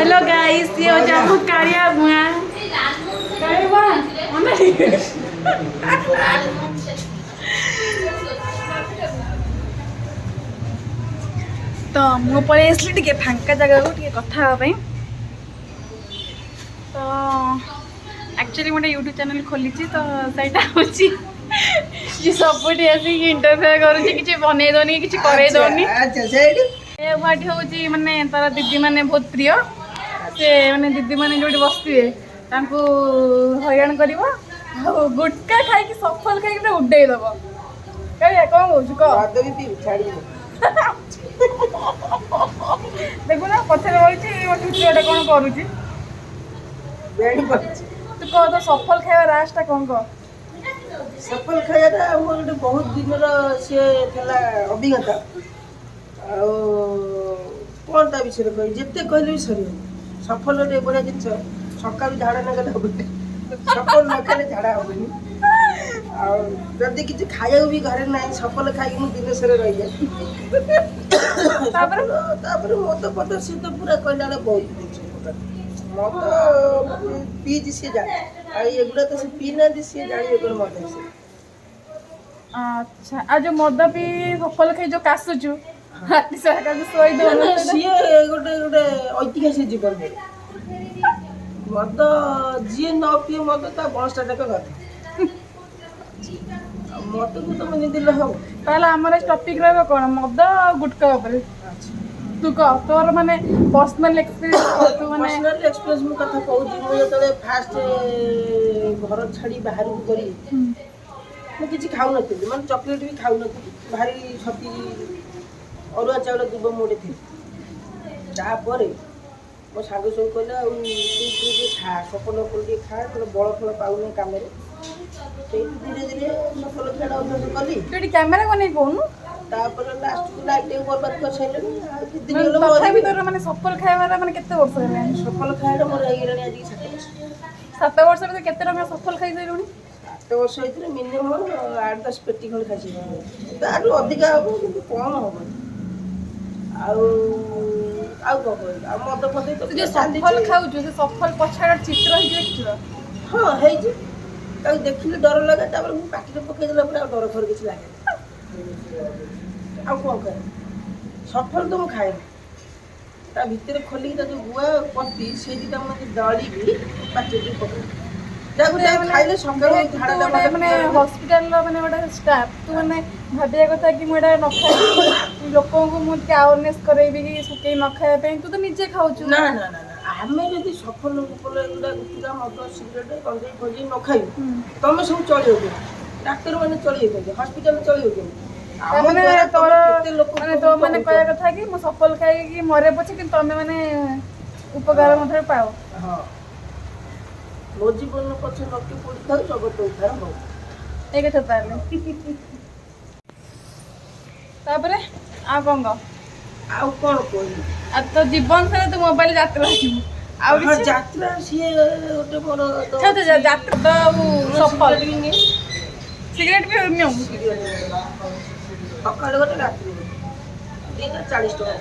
hello guys ये हो जामु कारिया बुआ कारिया बुआ तो मु पळे आसली टिके फांका जगह को टिके कथा हबे तो एक्चुअली मोटे यूट्यूब चैनल खोली तो सहीटा होची ये सबुठी आसी इंटरफेयर करूची किछि बनै दोनी किछि करै दोनी अच्छा सेठी ए वाटी होची माने तारा दीदी माने बहुत प्रिय से माने दीदी माने जोटी बसथिबे तांको हैरान करबो गुटका खाई कि सफल खाई कि उड्डै दबो कहिया कोन होछु को आदरी ती छाड़ी देखो ना पछरे होईची मोटी छुआटा कोन करूची बेडी पछ तू को तो सफल खाଇବା रास्ता कोन को सफल खायाटा मोर गोटे बहुत दिनर से थला अभिज्ञता आ कोन ता विषय कहि जेते कहले भी सरी सफल रे बढिया जिंस सकाळ झाडा न गले होबे सफल न खाले झाडा होबेनी आ जदी किछि खाया भी घरे नाही सफल खाई मु दिन सरे रहि जाय तापर मत पत से तो पूरा कहला बहुत दिन मत पीज से जा आ एगुडा तो से पीना दि से जानी एकर मत से अच्छा आ जो मद पी सफल खाई जो कासुचु राति सारा का सोई दो सिए गोटे गोटे ऐतिहासिक जीवन में मद जी न पिए मद ता बसटा तक गत मत को तो मन दिल हो ताला हमर टॉपिक रहबो कोन मद गुटका ऊपर तू को तोर माने पर्सनल एक्सपीरियंस तू माने पर्सनल एक्सपीरियंस मु कथा कहू जी मु जतले फास्ट घर छाड़ी बाहर को करी मु किछि खाउ नथि माने चॉकलेट भी खाउ नथि भारी छती अरुआ चावल दुब मोड़े थी तापर मो साग सब कहला तू खा सफल फल खा तो बड़ फल पाउने काम धीरे धीरे सफल खाड़ा अभ्यास कली केडी कैमरा को नै कोनु तापर लास्ट को लाइट बर्बाद कर सैलनी दिन तथा भी तोर माने सफल खाइबारा माने केते वर्ष हेलानी सफल खाड़ा मोर आइगलानी आज 7 वर्ष रे केते टका सफल खाइ देलुनी 7 वर्ष इतरे मिनिमम 8-10 पेटी खल खासी तारु अधिक हो किंतु कम हो आउ को आ मद पदे तो जो सफल खाउ जो सफल पछाड़ चित्रहि देखियो हां हे जे ताऊ देखिले डर लगे तापर मु पाटी रे पके देला पूरा डर थर किछ लागे आ को करे सफल तो मु खाए ता भीतर खोली ता जो गुआ पत्ती से दिटा मने डाली भी पाटी रे पके जागु टाइम खाइले संगे झाड़ा माने हॉस्पिटल लो माने बडा स्टाफ तू माने भाबिया कथा कि मोडा न खाइ लोकों को मु के अवेयरनेस करैबी कि सुके न खाय पे तू तो निजे खाउछु ना ना ना हमें यदि सफल उपल एगुडा गुटका मद सिगरेट कंदे खोजी न खाइ तमे सब चलियो के डॉक्टर माने चलियो के हॉस्पिटल चलियो के माने तोर माने तो माने कहया कथा कि मु सफल खाइ कि मरे पछे कि तमे माने उपकार मथरे पाओ हां मो जीवन पछे नके पड़ी था जगत उद्धार हो एक ताले तापरे आ कोंग आ कोन कोई आ तो जीवन से तो मोबाइल यात्रा आइबू आ हां यात्रा सिए ओटे बड़ अच्छा तो यात्रा तो सफल सिगरेट भी नियो सकाळ गोटे रात्रि 240 टका